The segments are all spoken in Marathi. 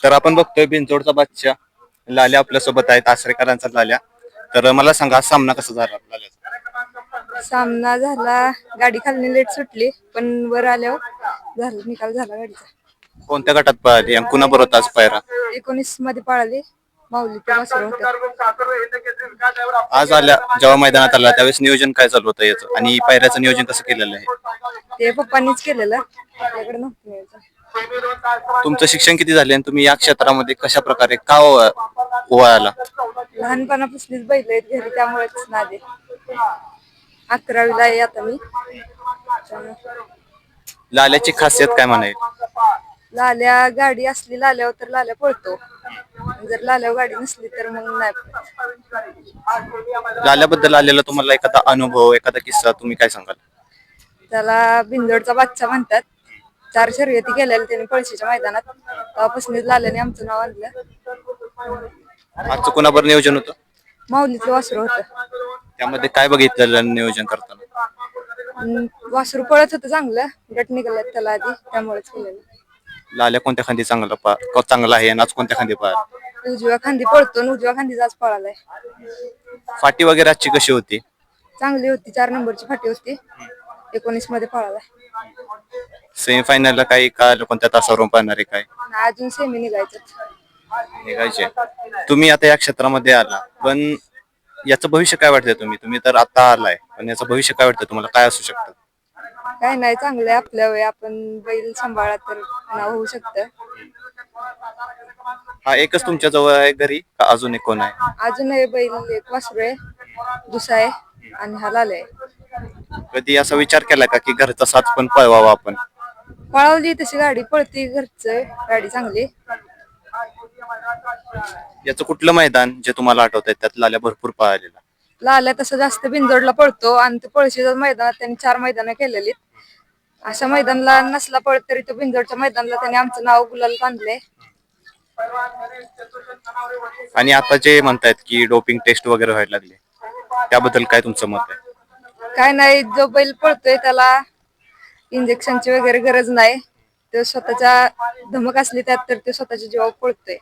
तर आपण बघतोय बिनजोडचा बादशाह लाल्या आपल्या सोबत आहेत, आसरेकरांचा लाल्या. तर मला सांगा आज सामना कसा झाला लाल्याचा? सामना झाला, गाडी खाली लेट सुटली पण वर आल्यावर झालं, निकाल झाला गाडीचा. कोणत्या गटात पळाली आणि कुणाबरोबर आज पायरा? 19 मध्ये पळाली, माऊली ते वासरू होतं. आज आल्या जेव्हा मैदानात आला त्यावेळेस नियोजन काय चालू होतं याचं आणि पायऱ्याचं नियोजन कसं केलेलं आहे? ते पप्पांनीच केलेलं, आपल्याकडे नव्हतं नियोजन. तुमचं शिक्षण किती झाले आणि तुम्ही या क्षेत्रामध्ये कशा प्रकारे का वळाला? लहानपणापासूनच बैल आहेत घरी, त्यामुळेच नादे. 11वीला आहे आता मी. लाल्याची खासियत काय म्हणाल? लाल्या गाडी असली लाल्यावर तर लाल्या पळतो, जर लाल्यावर गाडी नसली तर मग नाही पळत. लाल्याबद्दल आलेला तुम्हाला एखादा अनुभव, एखादा किस्सा तुम्ही काय सांगाल? त्याला बिंदोडचा बादशाह म्हणतात. 4 शर्यती केलेल्या त्याने पळशीच्या मैदानात, तेव्हापासूनच लाल्याने आमचं नाव आणलं. आजचं कोणाबरोबर नियोजन होतं? माऊलीचं वासरू होतं. त्यामध्ये काय बघितलेलं नियोजन करताना? वासरू पळत होतं चांगलं, गट निघाला त्याला आधी, त्यामुळेच केलेलं. लाल्या कोणत्या खांदी चांगला आहे आणि आज कोणत्या खांदी पळाला? उजव्या खांदी पळतो आणि उजव्या खांदी आज पळालाय. फाटी वगैरे आजची कशी होती? चांगली होती, 4 नंबरची फाटी होती. 19 मध्ये पळालाय. सेमीफायनलला काही काल कोणत्या तासावरून पळणार आहे काय? अजून सेमी निघायचं. निघायचे. तुम्ही आता या क्षेत्रामध्ये आला, पण याचं भविष्य काय वाटतंय? तुम्ही तर आता आलाय, पण याचं भविष्य काय वाटतं तुम्हाला, काय असू शकतं? काय नाही, चांगलंय आपल्या वेळी आपण बैल सांभाळा तर नाव होऊ शकतं. हा एकच तुमच्या जवळ आहे घरी का अजून एक कोण आहे? अजून हे बैल एक वासरू आहे, दुसरा आहे आणि हा लाल्या आहे. कधी असा विचार केला का की घरचा साथ पण पळवावा आपण? पळवली तशी गाडी पळती, घरचं गाडी चांगली. याचं कुठलं मैदान जे तुम्हाला आठवतंय त्यात लाल्या भरपूर पळालेला? लाल्या तसं जास्त बिनजोडला पळतो आणि ते पळशीच्या मैदानात त्यांनी 4 मैदानं केलेली. अशा मैदानाला नसला पळत तरी तो बिनजोडच्या मैदानाला त्यांनी आमचं नाव गुलाल बांधले. आणि आता जे म्हणतायत की डोपिंग टेस्ट वगैरे व्हायला लागले, त्याबद्दल काय तुमचं मत आहे? काय नाही, जो बैल पळतोय त्याला इंजेक्शनची वगैरे गरज नाही. तो स्वतःच्या धमक असली त्यात तर तो स्वतःच्या जीवावर पळतोय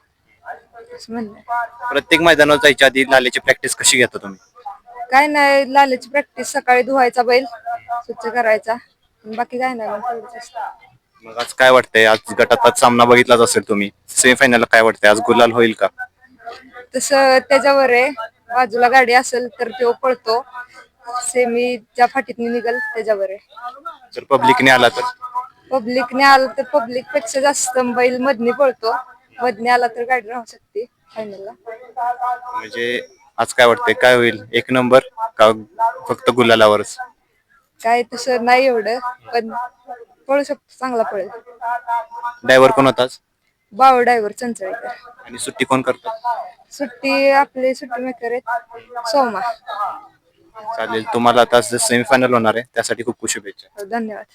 असं म्हणणं आहे. प्रत्येक मैदानावर जायच्या आधी लाल्याची प्रॅक्टिस कशी घेता तुम्ही? काय नाही, लाल्याची प्रॅक्टिस सकाळी धुवायचा बैल स्वच्छ करायचा, बाकी काय नाही. मग आज काय वाटतंय? आज गटात सामना बघितलाच असेल तुम्ही, सेमीफायनलला काय वाटतंय आज गुलाल होईल का? तसं त्याच्यावर आहे, बाजूला गाडी असेल तर तो पळतो, सेमीच्या फाटीतनी निघल त्याच्यावर आहे. जर पब्लिकने आला तर? पब्लिकने आलं तर पब्लिक पेक्षा जास्त बैल मधनी पळतो, मधने आला तर गाडी राहू शकते फायनलला. म्हणजे आज काय वाटतंय, काय होईल? 1 नंबर का फक्त गुलालावरच? काय तसं नाही एवढं, पण पळू शकतो, चांगला पळेल. ड्रायव्हर कोण होता आज? बाव ड्रायव्हर चंचळीकर. आणि सुट्टी कोण करतो? सुट्टी आपले सुट्टी मेकर आहेत, सोमा. चालेल, तुम्हाला आता सेमीफायनल होणार आहे त्यासाठी खूप खूप शुभेच्छा. धन्यवाद.